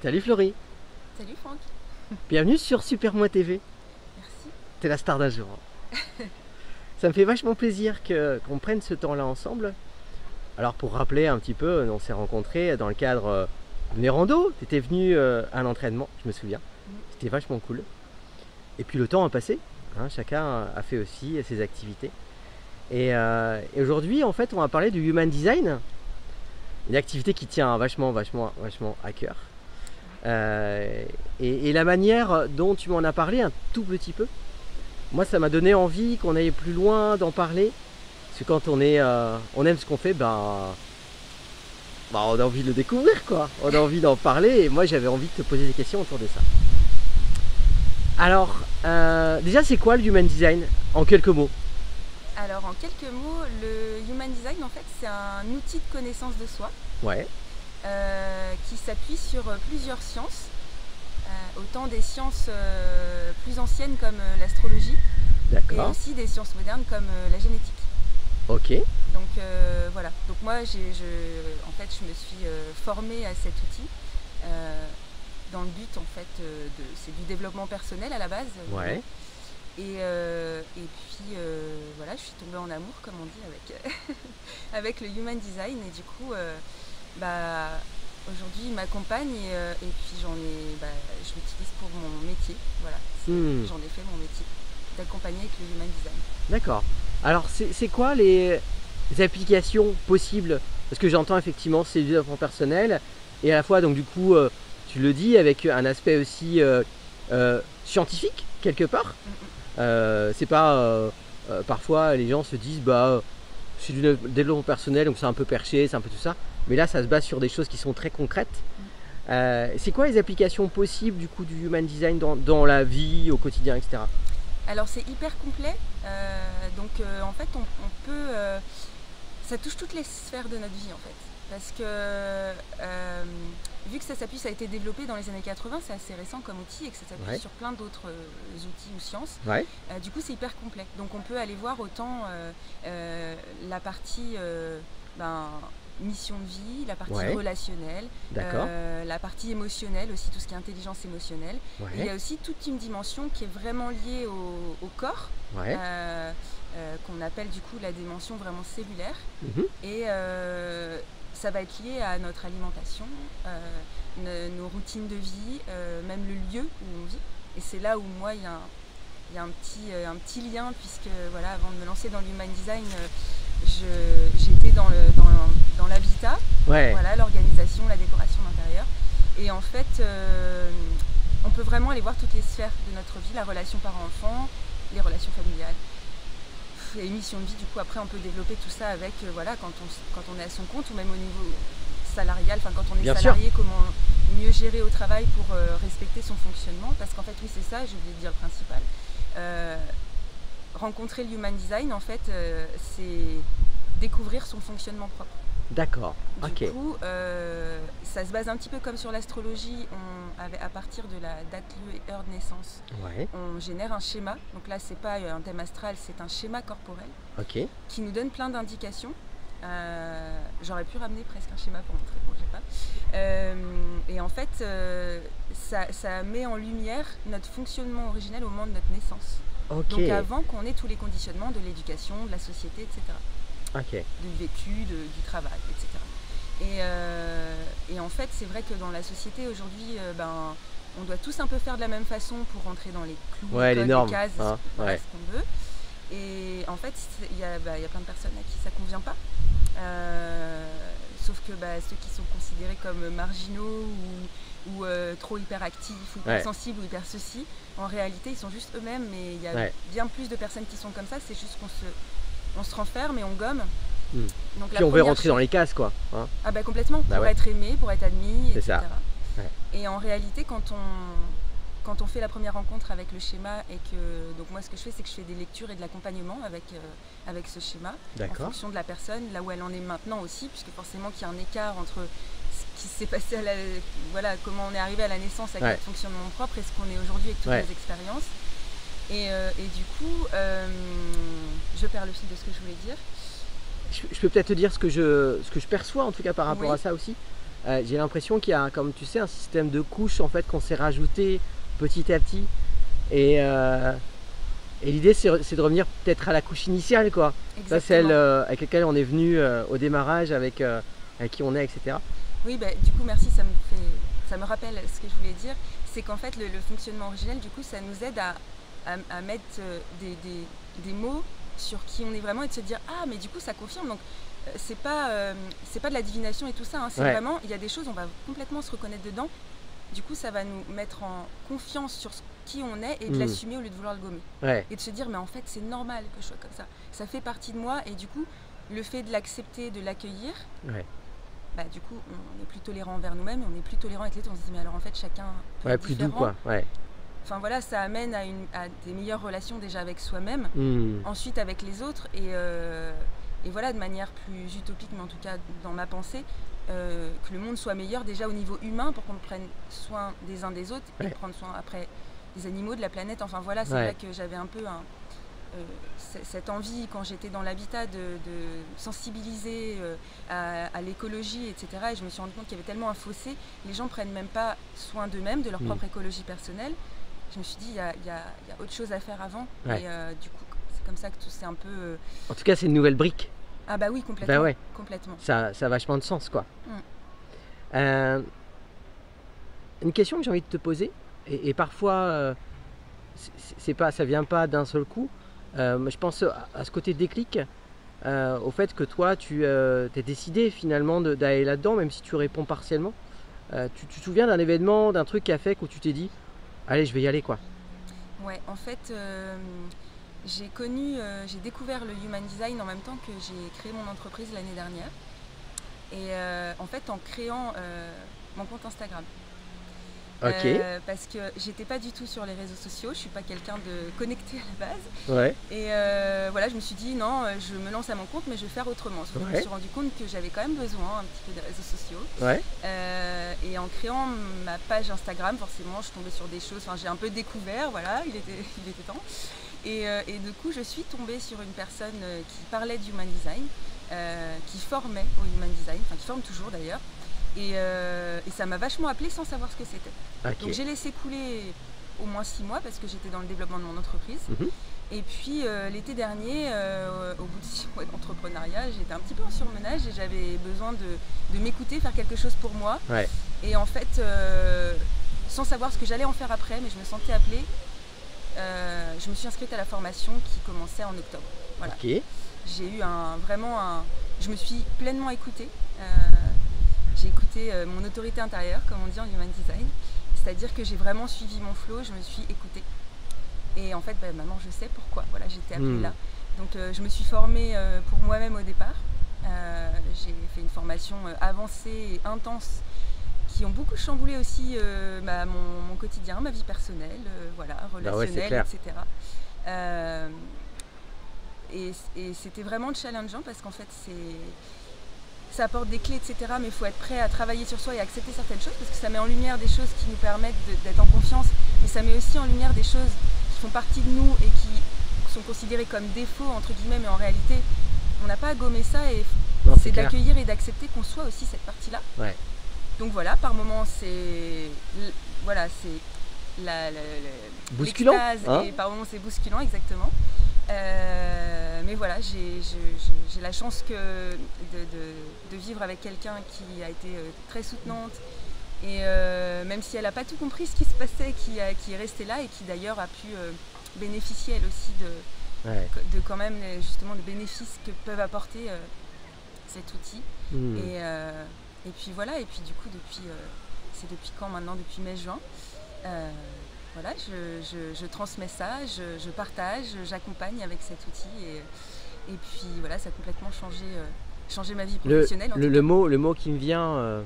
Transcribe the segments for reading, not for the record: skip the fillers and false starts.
Salut Florie, Salut Franck. bienvenue sur Super Moi TV. Merci. T'es la star d'un jour. Ça me fait vachement plaisir qu'on prenne ce temps-là ensemble. Alors pour rappeler un petit peu, on s'est rencontrés dans le cadre d'une rando. T'étais venu à un entraînement, je me souviens. C'était vachement cool. Et puis le temps a passé, hein, chacun a fait aussi ses activités. Et aujourd'hui, en fait, on va parler du Human Design. Une activité qui tient vachement à cœur. Et la manière dont tu m'en as parlé un tout petit peu, moi ça m'a donné envie qu'on aille plus loin, d'en parler. Parce que quand on aime ce qu'on fait, on a envie de le découvrir, quoi. On a envie d'en parler, et moi j'avais envie de te poser des questions autour de ça. Alors, déjà c'est quoi le Human Design en quelques mots? Alors en quelques mots, le Human Design en fait c'est un outil de connaissance de soi Ouais, qui s'appuie sur plusieurs sciences, autant des sciences plus anciennes comme l'astrologie et d'accord, aussi des sciences modernes comme la génétique. ok, Donc voilà, donc moi en fait je me suis formée à cet outil dans le but en fait c'est du développement personnel à la base. ouais, Et puis voilà, je suis tombée en amour, comme on dit, avec, avec le Human Design. Et du coup, aujourd'hui, il m'accompagne et puis je l'utilise pour mon métier. Voilà, j'en ai fait mon métier, d'accompagner avec le Human Design. d'accord. Alors c'est quoi les applications possibles? Parce que j'entends effectivement c'est du développement personnel et à la fois donc du coup tu le dis avec un aspect aussi scientifique quelque part. C'est pas parfois les gens se disent c'est du développement personnel donc c'est un peu perché, c'est un peu tout ça, mais là ça se base sur des choses qui sont très concrètes. C'est quoi les applications possibles du coup du Human Design dans la vie, au quotidien, etc. Alors c'est hyper complet, en fait on peut, ça touche toutes les sphères de notre vie en fait. Parce que vu que ça a été développé dans les années 80, c'est assez récent comme outil et que ça s'appuie sur plein d'autres outils ou sciences. Ouais. Du coup c'est hyper complet. Donc on peut aller voir autant la partie mission de vie, la partie relationnelle, la partie émotionnelle aussi, tout ce qui est intelligence émotionnelle. Ouais. Et il y a aussi toute une dimension qui est vraiment liée au corps. Qu'on appelle du coup la dimension vraiment cellulaire. Et ça va être lié à notre alimentation, nos routines de vie, même le lieu où on vit. Et c'est là où moi il y a un petit lien, puisque voilà, avant de me lancer dans l'Human Design, j'étais dans l'habitat, voilà, l'organisation, la décoration d'intérieur. Et en fait, on peut vraiment aller voir toutes les sphères de notre vie, la relation parent-enfant, les relations familiales. Et mission de vie, du coup après on peut développer tout ça avec quand on est à son compte ou même au niveau salarial, quand on est salarié, comment mieux gérer au travail pour respecter son fonctionnement, parce qu'en fait oui c'est ça, j'ai oublié de dire le principal. Rencontrer le Human Design en fait c'est découvrir son fonctionnement propre. D'accord, ok. Du coup, ça se base un petit peu comme sur l'astrologie. À partir de la date, lieu et heure de naissance, on génère un schéma. Donc là, c'est pas un thème astral, c'est un schéma corporel qui nous donne plein d'indications. J'aurais pu ramener presque un schéma pour montrer, bon, j'ai pas. Et en fait, ça met en lumière notre fonctionnement originel au moment de notre naissance. Donc avant qu'on ait tous les conditionnements de l'éducation, de la société, etc. Du vécu, du travail, etc. Et en fait, c'est vrai que dans la société aujourd'hui, on doit tous un peu faire de la même façon pour rentrer dans les clous, les codes, les cases, ce qu'on veut. Et en fait, il y a plein de personnes à qui ça ne convient pas. Sauf que ceux qui sont considérés comme marginaux ou trop hyperactifs ou hypersensibles ou hyper ceci, en réalité, ils sont juste eux-mêmes. Mais il y a bien plus de personnes qui sont comme ça, c'est juste qu'on se renferme et on gomme. Donc, puis on veut rentrer dans les cases, quoi. Hein. Ah complètement, pour être aimé, pour être admis, etc. Ça. Et en réalité, quand on fait la première rencontre avec le schéma et que... Donc moi ce que je fais, c'est que je fais des lectures et de l'accompagnement avec ce schéma, en fonction de la personne, là où elle en est maintenant aussi, puisque forcément qu'il y a un écart entre ce qui s'est passé comment on est arrivé à la naissance avec notre fonctionnement propre et ce qu'on est aujourd'hui avec toutes nos expériences. Et du coup, je perds le fil de ce que je voulais dire. Je peux peut-être te dire ce que je perçois en tout cas par rapport à ça aussi. j'ai l'impression qu'il y a, comme tu sais, un système de couches en fait qu'on s'est rajouté petit à petit. Et l'idée c'est de revenir peut-être à la couche initiale, quoi. Ça, celle avec laquelle on est venu au démarrage, avec qui on est, etc. Oui, bah, du coup, merci, ça me rappelle ce que je voulais dire. C'est qu'en fait, le fonctionnement originel, du coup, ça nous aide à mettre des mots sur qui on est vraiment et de se dire ah, mais du coup, ça confirme. Donc, c'est pas de la divination et tout ça, hein. C'est vraiment, il y a des choses, on va complètement se reconnaître dedans. Du coup, ça va nous mettre en confiance sur qui on est et de l'assumer au lieu de vouloir le gommer. Et de se dire, mais en fait, c'est normal que je sois comme ça. Ça fait partie de moi et du coup, le fait de l'accepter, de l'accueillir, bah, du coup, on est plus tolérant envers nous-mêmes et on est plus tolérant avec les autres. On se dit, mais alors en fait, chacun peut être plus différent. doux, quoi. Enfin voilà, ça amène à des meilleures relations déjà avec soi-même, ensuite avec les autres et voilà, de manière plus utopique, mais en tout cas dans ma pensée, que le monde soit meilleur déjà au niveau humain pour qu'on prenne soin des uns des autres et prendre soin après des animaux, de la planète. Enfin voilà, c'est vrai que j'avais un peu cette envie quand j'étais dans l'habitat de sensibiliser à l'écologie, etc. Et je me suis rendu compte qu'il y avait tellement un fossé, les gens ne prennent même pas soin d'eux-mêmes, de leur propre écologie personnelle. Je me suis dit, il y a autre chose à faire avant. Et du coup, c'est comme ça que tout s'est un peu... En tout cas, c'est une nouvelle brique. Ah bah oui, complètement. Bah complètement. Ça a vachement de sens, quoi. Une question que j'ai envie de te poser, et parfois, ça vient pas d'un seul coup. Je pense à ce côté déclic, au fait que toi, tu t'es décidé finalement d'aller là-dedans, même si tu réponds partiellement. Tu te souviens d'un événement, d'un truc qui a fait où tu t'es dit, allez, je vais y aller, quoi. Ouais, en fait, j'ai découvert le Human Design en même temps que j'ai créé mon entreprise l'année dernière. Et en fait, en créant mon compte Instagram. Parce que j'étais pas du tout sur les réseaux sociaux, je suis pas quelqu'un de connecté à la base. Et voilà, je me suis dit non, je me lance à mon compte, mais je vais faire autrement. Je me suis rendu compte que j'avais quand même besoin un petit peu des réseaux sociaux. Et en créant ma page Instagram, forcément, je tombais sur des choses. Enfin, j'ai un peu découvert, voilà, il était temps. Et du coup, je suis tombée sur une personne qui parlait du Human Design, qui formait au Human Design, enfin qui forme toujours d'ailleurs. Et ça m'a vachement appelée sans savoir ce que c'était. Donc j'ai laissé couler au moins 6 mois parce que j'étais dans le développement de mon entreprise. Et puis l'été dernier, au bout de 6 mois d'entrepreneuriat, j'étais un petit peu en surmenage et j'avais besoin de m'écouter, faire quelque chose pour moi. Et en fait, sans savoir ce que j'allais en faire après, mais je me sentais appelée, je me suis inscrite à la formation qui commençait en octobre. Voilà. J'ai eu je me suis pleinement écoutée. J'ai écouté mon autorité intérieure, comme on dit en Human Design. C'est-à-dire que j'ai vraiment suivi mon flow, je me suis écoutée. Et en fait, maintenant, je sais pourquoi. Voilà, j'étais appelée là. Donc, je me suis formée pour moi-même au départ. J'ai fait une formation avancée et intense qui ont beaucoup chamboulé aussi mon quotidien, ma vie personnelle, voilà, relationnelle, etc. Et c'était vraiment challengeant parce qu'en fait, ça apporte des clés, etc. Mais il faut être prêt à travailler sur soi et à accepter certaines choses parce que ça met en lumière des choses qui nous permettent d'être en confiance. Mais ça met aussi en lumière des choses qui font partie de nous et qui sont considérées comme défauts, entre guillemets, mais en réalité, on n'a pas à gommer ça et c'est d'accueillir et d'accepter qu'on soit aussi cette partie-là. Donc voilà, par moments, c'est bousculant, hein, et par moments, c'est bousculant, exactement. Mais voilà, j'ai la chance de vivre avec quelqu'un qui a été très soutenante et même si elle n'a pas tout compris ce qui se passait, qui est restée là et qui d'ailleurs a pu bénéficier elle aussi de quand même justement de bénéfices que peuvent apporter cet outil. Et puis voilà, et puis du coup c'est depuis quand maintenant, depuis mai-juin. Voilà, je transmets ça, je partage, j'accompagne avec cet outil et puis voilà, ça a complètement changé ma vie professionnelle. Le mot qui me vient,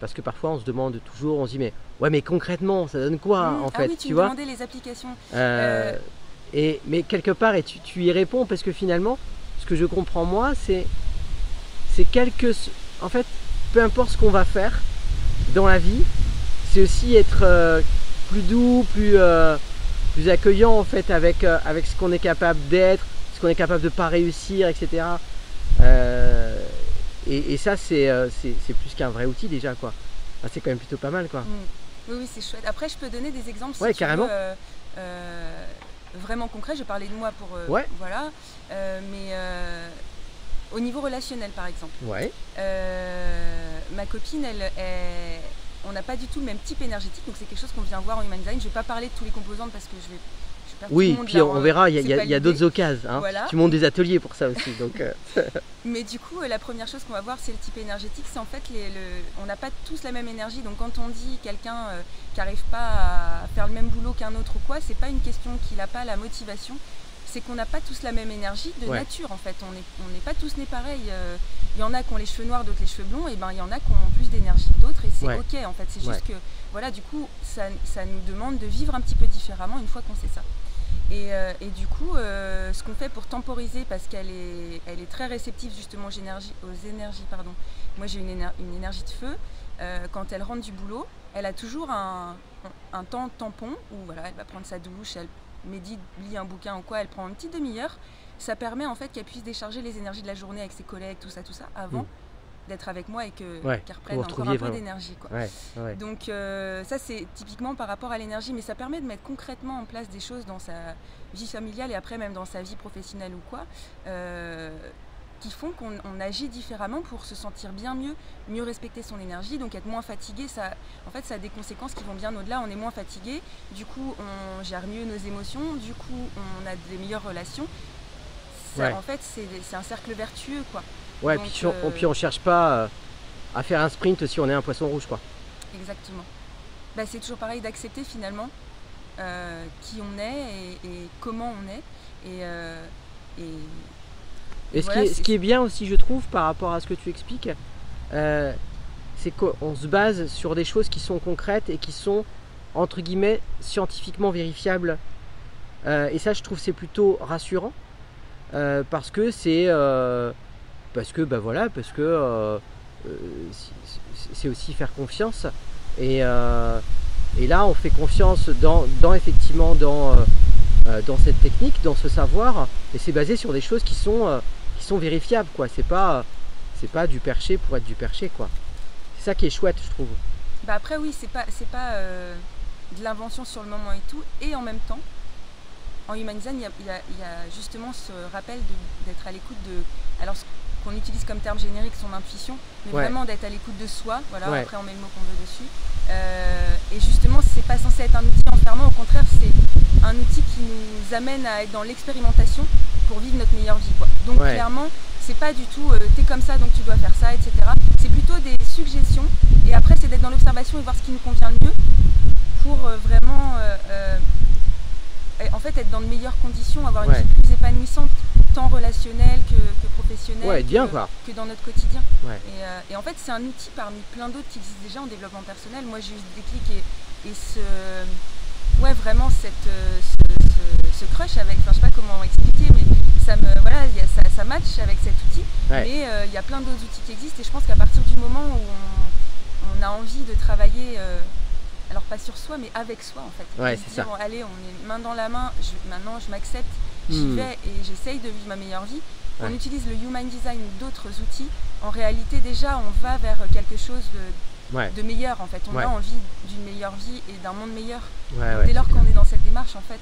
parce que parfois on se demande toujours, on se dit mais concrètement ça donne quoi en fait, oui, tu me vois demandais les applications. Mais quelque part, et tu y réponds parce que finalement, ce que je comprends moi, c'est en fait, peu importe ce qu'on va faire dans la vie, c'est aussi être plus doux, plus accueillant en fait avec ce qu'on est capable d'être, ce qu'on est capable de pas réussir, etc. Et ça, c'est plus qu'un vrai outil déjà, quoi. Enfin, c'est quand même plutôt pas mal, quoi. Oui, c'est chouette. Après, je peux donner des exemples si carrément. Tu veux, vraiment concrets. Je parlais de moi pour... voilà. Mais au niveau relationnel, par exemple. Ma copine, on n'a pas du tout le même type énergétique, donc c'est quelque chose qu'on vient voir en Human Design. Je ne vais pas parler de tous les composantes parce que je vais oui, puis on verra, il y a d'autres occasions. Hein. Voilà. Tu montes des ateliers pour ça aussi. Donc Mais du coup, la première chose qu'on va voir, c'est le type énergétique. C'est en fait, on n'a pas tous la même énergie. Donc quand on dit quelqu'un qui n'arrive pas à faire le même boulot qu'un autre ou quoi, c'est pas une question qu'il n'a pas la motivation. C'est qu'on n'a pas tous la même énergie de nature en fait. On n'est pas tous nés pareils. Il y en a qui ont les cheveux noirs, d'autres les cheveux blonds. Et ben il y en a qui ont plus d'énergie que d'autres. Et c'est ok en fait. C'est juste que voilà, du coup, ça nous demande de vivre un petit peu différemment une fois qu'on sait ça. Et du coup, ce qu'on fait pour temporiser, parce qu'elle est très réceptive justement aux énergies. Moi j'ai une énergie de feu. Quand elle rentre du boulot, elle a toujours un temps tampon où voilà, elle va prendre sa douche, elle médite, lit un bouquin ou quoi, elle prend une petite demi-heure. Ça permet en fait qu'elle puisse décharger les énergies de la journée avec ses collègues, tout ça, avant d'être avec moi et qu'elle reprenne encore un peu d'énergie. Donc ça c'est typiquement par rapport à l'énergie, mais ça permet de mettre concrètement en place des choses dans sa vie familiale et après même dans sa vie professionnelle ou quoi, qui font qu'on agit différemment pour se sentir bien mieux respecter son énergie, donc être moins fatigué. En fait ça a des conséquences qui vont bien au-delà. On est moins fatigué, du coup on gère mieux nos émotions, du coup on a des meilleures relations. Ça, en fait c'est un cercle vertueux quoi. Ouais, donc, puis on cherche pas à faire un sprint si on est un poisson rouge, quoi. Exactement. Bah, c'est toujours pareil d'accepter finalement qui on est et comment on est. Et ce qui est bien aussi, je trouve, par rapport à ce que tu expliques, c'est qu'on se base sur des choses qui sont concrètes et qui sont, entre guillemets, scientifiquement vérifiables. Et ça, je trouve, c'est plutôt rassurant parce que c'est... Parce que c'est aussi faire confiance et là on fait confiance effectivement dans cette technique, dans ce savoir, et c'est basé sur des choses qui sont vérifiables, quoi. C'est pas du perché pour être du perché, quoi. C'est ça qui est chouette, je trouve. Bah après oui, c'est pas de l'invention sur le moment et tout, et en même temps en Human Design il y a justement ce rappel d'être à l'écoute de, alors qu'on utilise comme terme générique son intuition, mais vraiment d'être à l'écoute de soi, voilà, après on met le mot qu'on veut dessus. Et justement, c'est pas censé être un outil enfermant, au contraire, c'est un outil qui nous amène à être dans l'expérimentation pour vivre notre meilleure vie, quoi. Donc clairement, c'est pas du tout t'es comme ça donc tu dois faire ça, etc. C'est plutôt des suggestions, et après c'est d'être dans l'observation et voir ce qui nous convient le mieux pour vraiment en fait être dans de meilleures conditions, avoir une vie plus épanouissante, tant relationnelle que professionnelle, que dans notre quotidien. Et en fait c'est un outil parmi plein d'autres qui existent déjà en développement personnel. Moi j'ai eu ce déclic et vraiment ce crush avec, enfin je sais pas comment expliquer, mais ça match avec cet outil. Mais il y a plein d'autres outils qui existent, et je pense qu'à partir du moment où on a envie de travailler alors pas sur soi mais avec soi en fait, se dire allez, on est main dans la main, maintenant je m'accepte, j'y vais et j'essaye de vivre ma meilleure vie. On utilise le Human Design ou d'autres outils, en réalité déjà on va vers quelque chose de meilleur en fait, on a envie d'une meilleure vie et d'un monde meilleur. Dès lors qu'on est dans cette démarche, en fait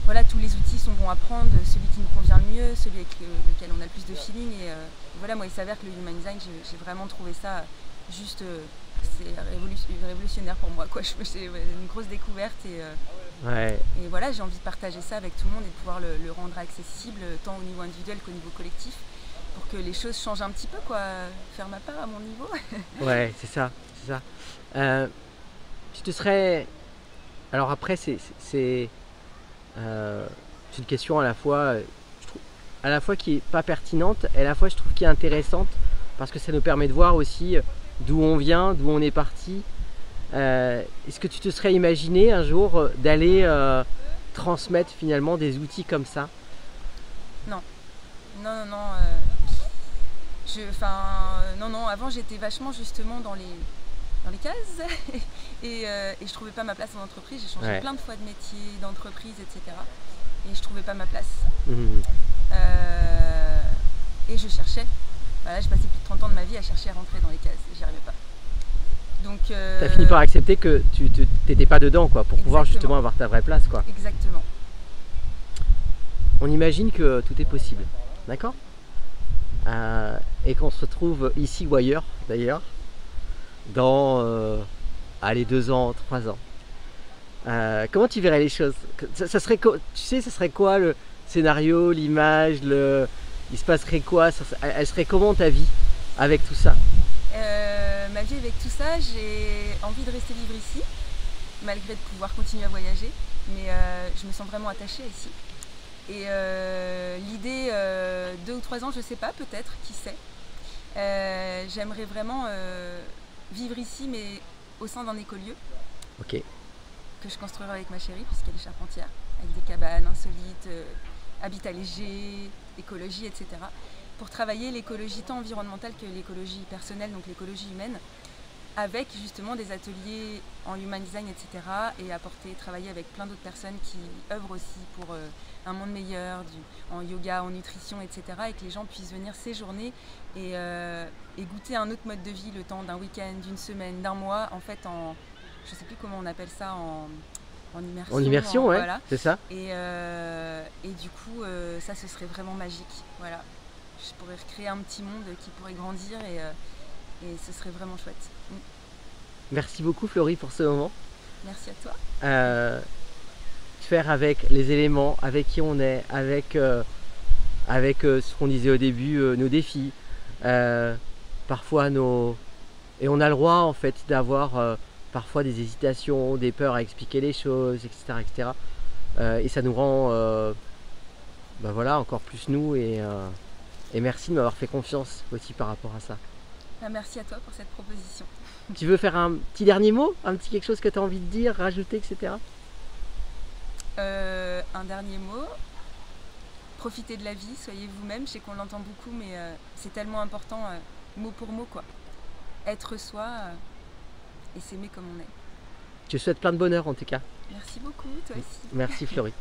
voilà, tous les outils sont bons à prendre, celui qui nous convient le mieux, celui avec lequel on a le plus de feeling, et voilà, moi il s'avère que le Human Design, j'ai vraiment trouvé ça juste c'est révolutionnaire pour moi, quoi. C'est une grosse découverte et voilà, j'ai envie de partager ça avec tout le monde et de pouvoir le rendre accessible tant au niveau individuel qu'au niveau collectif, pour que les choses changent un petit peu, quoi. Faire ma part à mon niveau. C'est ça. Tu te serais... Alors après c'est une question à la fois, je trouve, qui est pas pertinente, et à la fois je trouve qui est intéressante parce que ça nous permet de voir aussi d'où on vient, d'où on est parti. Est-ce que tu te serais imaginé un jour d'aller transmettre finalement des outils comme ça? Non. Avant j'étais vachement justement dans les cases et je trouvais pas ma place en entreprise. J'ai changé plein de fois de métier, d'entreprise, etc. Et je trouvais pas ma place. Et je cherchais. Voilà, j'ai passé plus de 30 ans de ma vie à chercher à rentrer dans les cases, j'y arrivais pas. Donc, tu as fini par accepter que tu n'étais pas dedans, quoi, pour pouvoir justement avoir ta vraie place, quoi. Exactement. On imagine que tout est possible, d'accord, et qu'on se retrouve ici ou ailleurs, d'ailleurs, dans allez, 2 ans, 3 ans. Comment tu verrais les choses? Ça serait, tu sais, ça serait quoi le scénario, l'image, il se passerait quoi? Elle serait comment ta vie avec tout ça? Ma vie avec tout ça, j'ai envie de rester vivre ici, malgré de pouvoir continuer à voyager, mais je me sens vraiment attachée ici. Et l'idée, 2 ou 3 ans, je sais pas, peut-être, qui sait. J'aimerais vraiment vivre ici, mais au sein d'un écolieu. Ok. Que je construirai avec ma chérie, puisqu'elle est charpentière, avec des cabanes insolites, habitat léger, écologie, etc. Pour travailler l'écologie tant environnementale que l'écologie personnelle, donc l'écologie humaine, avec justement des ateliers en human design, etc. et travailler avec plein d'autres personnes qui œuvrent aussi pour un monde meilleur, en yoga, en nutrition, etc. et que les gens puissent venir séjourner et goûter un autre mode de vie le temps d'un week-end, d'une semaine, d'un mois, en fait je ne sais plus comment on appelle ça, en immersion. En immersion, ouais, voilà. C'est ça. Et du coup, ça, ce serait vraiment magique. Voilà. Je pourrais recréer un petit monde qui pourrait grandir et ce serait vraiment chouette. Merci beaucoup Florie pour ce moment. Merci à toi. Faire avec les éléments, avec qui on est, avec ce qu'on disait au début, nos défis, parfois et on a le droit en fait d'avoir parfois des hésitations, des peurs à expliquer les choses, etc. etc. Et ça nous rend ben voilà, encore plus nous et merci de m'avoir fait confiance aussi par rapport à ça. Merci à toi pour cette proposition. Tu veux faire un petit dernier mot? Un petit quelque chose que tu as envie de dire, rajouter, etc. Un dernier mot. Profitez de la vie, soyez vous-même. Je sais qu'on l'entend beaucoup, mais c'est tellement important, mot pour mot, quoi. Être soi et s'aimer comme on est. Je te souhaite plein de bonheur en tout cas. Merci beaucoup, toi aussi. Merci Florie.